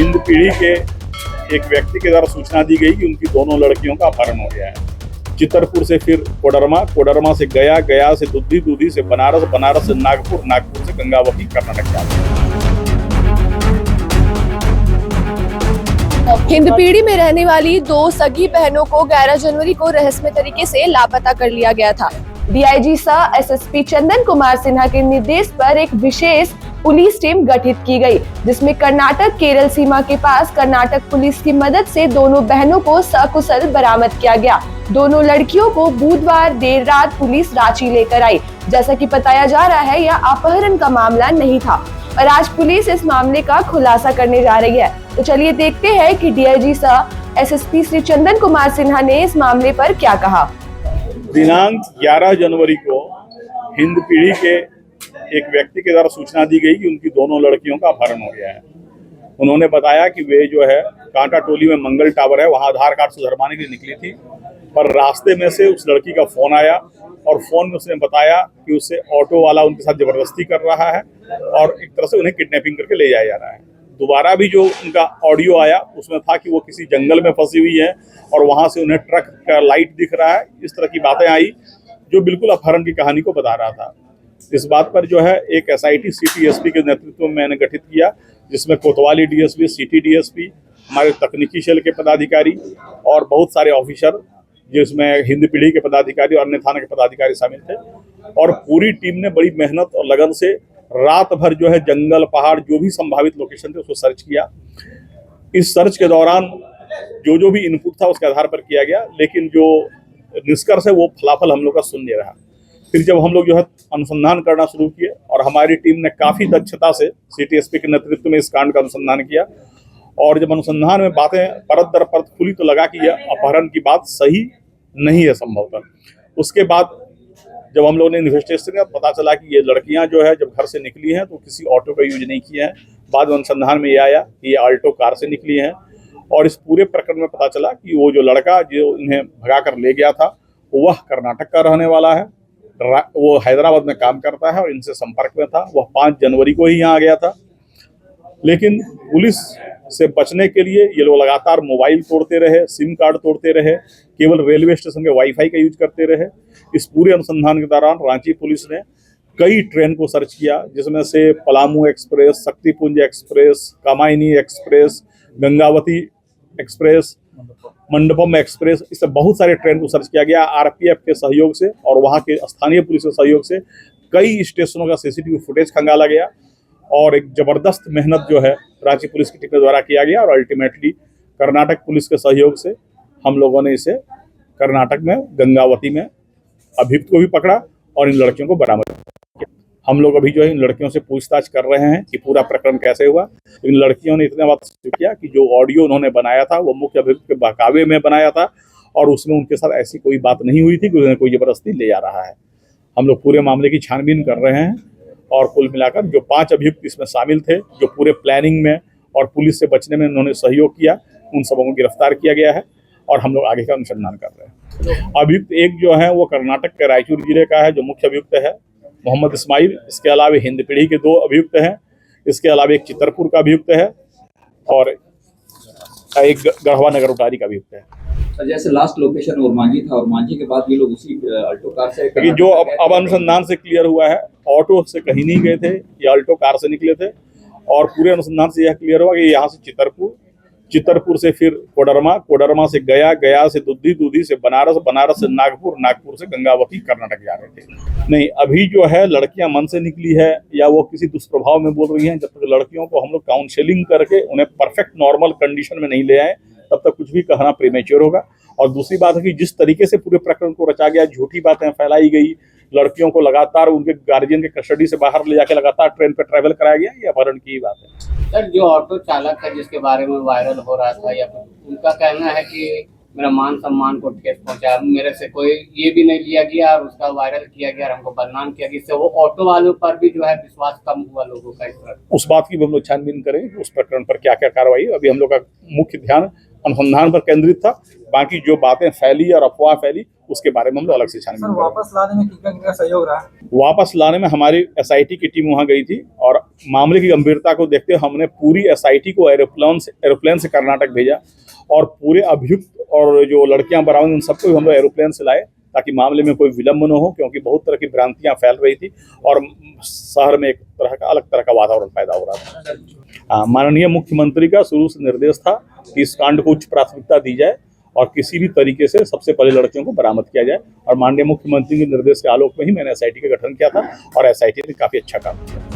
हिंद पीढ़ी के एक व्यक्ति के द्वारा सूचना दी गई कि उनकी दोनों लड़कियों का अपहरण हो गया है। चितरपुर से फिर कोडरमा, कोडरमा से गया, गया से दुद्धी, दुद्धी से बनारस, बनारस से नागपुर, नागपुर से गंगावती कर्नाटक जा रहे हैं। हिंदपीढ़ी में रहने वाली दो सगी बहनों को 11 जनवरी को रहस्यमय तरीके से लापता कर लिया गया था। डीआईजी सह एसएसपी चंदन कुमार सिन्हा के निर्देश पर एक विशेष पुलिस टीम गठित की गई, जिसमें कर्नाटक केरल सीमा के पास कर्नाटक पुलिस की मदद से दोनों बहनों को सकुशल बरामद किया गया। दोनों लड़कियों को बुधवार देर रात पुलिस रांची लेकर आई। जैसा कि बताया जा रहा है, यह अपहरण का मामला नहीं था और आज पुलिस इस मामले का खुलासा करने जा रही है। तो चलिए देखते हैं कि डीआईजी सह एसएसपी श्री चंदन कुमार सिन्हा ने इस मामले पर क्या कहा। दिनांक 11 जनवरी को हिंद पीढ़ी के एक व्यक्ति के द्वारा सूचना दी गई कि उनकी दोनों लड़कियों का अपहरण हो गया है। उन्होंने बताया कि वे जो है कांटा टोली में मंगल टावर है, वहां आधार कार्ड सुधरवाने के लिए निकली थी, पर रास्ते में से उस लड़की का फोन आया और फोन में उसने बताया कि उससे ऑटो वाला उनके साथ जबरदस्ती कर रहा है और एक तरह से उन्हें किडनैपिंग करके ले जाया जा रहा है। दोबारा भी जो उनका ऑडियो आया उसमें था कि वो किसी जंगल में फंसी हुई है और वहां से उन्हें ट्रक का लाइट दिख रहा है। इस तरह की बातें आई जो बिल्कुल अपहरण की कहानी को बता रहा था। इस बात पर जो है एक एसआईटी सिटी एसपी के नेतृत्व में मैंने गठित किया, जिसमें कोतवाली डीएसपी, सिटी डीएसपी, हमारे तकनीकी सेल के पदाधिकारी और बहुत सारे ऑफिसर, जिसमें हिंद पीढ़ी के पदाधिकारी और अन्य थाना के पदाधिकारी शामिल थे। और पूरी टीम ने बड़ी मेहनत और लगन से रात भर जो है जंगल, पहाड़, जो भी संभावित लोकेशन थे उसको सर्च किया। इस सर्च के दौरान जो भी इनपुट था उसके आधार पर किया गया, लेकिन जो निष्कर्ष है वो फलाफल हम लोग का सुन नहीं रहा। फिर जब हम लोग जो है अनुसंधान करना शुरू किए और हमारी टीम ने काफी दक्षता से सिटी एसपी के नेतृत्व में इस कांड का अनुसंधान किया, और जब अनुसंधान में बातें परत दर परत खुली तो लगा कि यह अपहरण की बात सही नहीं है संभवतः। उसके बाद जब हम लोगों ने इन्वेस्टिगेशन किया, पता चला कि ये लड़कियां जो है जब घर से निकली हैं तो किसी ऑटो का यूज नहीं किया है। बाद में अनुसंधान में ये आया कि ये आल्टो कार से निकली हैं, और इस पूरे प्रकरण में पता चला कि वो जो लड़का जो इन्हें भगा कर ले गया था वह कर्नाटक का रहने वाला है, वो हैदराबाद में काम करता है और इनसे संपर्क में था। वह 5 जनवरी को ही यहाँ आ गया था, लेकिन पुलिस से बचने के लिए ये लोग लगातार मोबाइल तोड़ते रहे, सिम कार्ड तोड़ते रहे, केवल रेलवे स्टेशन के वाईफाई का यूज करते रहे। इस पूरे अनुसंधान के दौरान रांची पुलिस ने कई ट्रेन को सर्च किया, जिसमें से Palamu express, Shaktipunj express, Kamayani express, Gangavati express, Mandapam express, इससे बहुत सारे ट्रेन को सर्च किया गया। आरपीएफ के सहयोग से और वहाँ के स्थानीय पुलिस के सहयोग से कई स्टेशनों का सीसीटीवी फुटेज खंगाला गया और एक जबरदस्त मेहनत जो है रांची पुलिस की टीम के द्वारा किया गया, और अल्टीमेटली कर्नाटक पुलिस के सहयोग से हम लोगों ने इसे कर्नाटक में गंगावती में अभियुक्त को भी पकड़ा और इन लड़कियों को बरामद किया। हम लोग अभी जो है इन लड़कियों से पूछताछ कर रहे हैं कि पूरा प्रकरण कैसे हुआ। इन लड़कियों ने इतना बात किया कि जो ऑडियो उन्होंने बनाया था वो मुख्य अभियुक्त के बहकावे में बनाया था और उसमें उनके साथ ऐसी कोई बात नहीं हुई थी कि उन्हें कोई जबरदस्ती ले जा रहा है। हम लोग पूरे मामले की छानबीन कर रहे हैं और कुल मिलाकर जो 5 अभियुक्त इसमें शामिल थे, जो पूरे प्लानिंग में और पुलिस से बचने में उन्होंने सहयोग किया, उन सबों को गिरफ्तार किया गया है और हम लोग आगे का अनुसंधान कर रहे हैं। अभियुक्त एक जो है वो कर्नाटक के रायचूर जिले का है, जो मुख्य अभियुक्त है मोहम्मद इस्माइल। इसके अलावा हिंद पीढ़ी के 2 अभियुक्त हैं। इसके अलावा एक चितरपुर का अभियुक्त है और एक गढ़वा नगर उटारी का अभियुक्त है। जैसे लास्ट लोकेशन ओरमांझी था, ओरमांझी के बाद ये लोग उसी अल्टो कार से, लेकिन जो अब अनुसंधान से क्लियर हुआ है, ऑटो से कहीं नहीं गए थे, ये अल्टो कार से निकले थे। और पूरे अनुसंधान से यह क्लियर हुआ कि यहाँ से चितरपुर, चितरपुर से फिर कोडरमा, कोडरमा से गया, गया से दुद्धी, दुद्धी से बनारस, बनारस से नागपुर, नागपुर से गंगावती कर्नाटक जा रहे थे। नहीं, अभी जो है लड़कियां मन से निकली है या वो किसी दुष्प्रभाव में बोल रही हैं, जब तक लड़कियों को हम लोग काउंसलिंग करके उन्हें परफेक्ट नॉर्मल कंडीशन में नहीं ले आए तब तक कुछ भी कहना प्रीमेच्योर होगा। और दूसरी बात है कि जिस तरीके से पूरे प्रकरण को रचा गया, झूठी बातें फैलाई गई, लड़कियों को लगातार उनके गार्जियन के कस्टडी से बाहर ले जाके लगातार ट्रेन पर ट्रैवल कराया गया, ये अपहरण की बात है। सर, जो ऑटो चालक है जिसके बारे में वायरल हो रहा था, या उनका कहना है कि मेरा मान सम्मान को ठेस पहुंचा, मेरे से कोई ये भी नहीं लिया गया और उसका वायरल किया गया और हमको बदनाम किया गया, इससे वो ऑटो वालों पर भी जो है विश्वास कम हुआ लोगों का। इस तरह उस बात की भी हम लोग छानबीन करें, उस प्रकरण पर क्या क्या कार्रवाई। अभी हम लोग का मुख्य ध्यान अनुसंधान पर केंद्रित था, बाकी जो बातें फैली और अफवाह फैली उसके बारे में हम लोग अलग से छानबीन। वापस लाने में कितना सहयोग रहा? वापस लाने में हमारी एसआईटी की टीम वहां गई थी और मामले की गंभीरता को देखते हुए हमने पूरी एसआईटी को एरोप्लेन से कर्नाटक भेजा और पूरे अभियुक्त और जो लड़कियां बरामद उन सबको भी हम लोग एरोप्लेन से लाए ताकि मामले में कोई विलंब न हो, क्योंकि बहुत तरह की भ्रांतियां फैल रही थी और शहर में एक तरह का अलग तरह का वातावरण पैदा हो रहा था। माननीय मुख्यमंत्री का शुरू से निर्देश था कि इस कांड को उच्च प्राथमिकता दी जाए और किसी भी तरीके से सबसे पहले लड़कियों को बरामद किया जाए, और माननीय मुख्यमंत्री के निर्देश के आलोक में ही मैंने एसआईटी का गठन किया था और एसआईटी ने काफी अच्छा काम किया।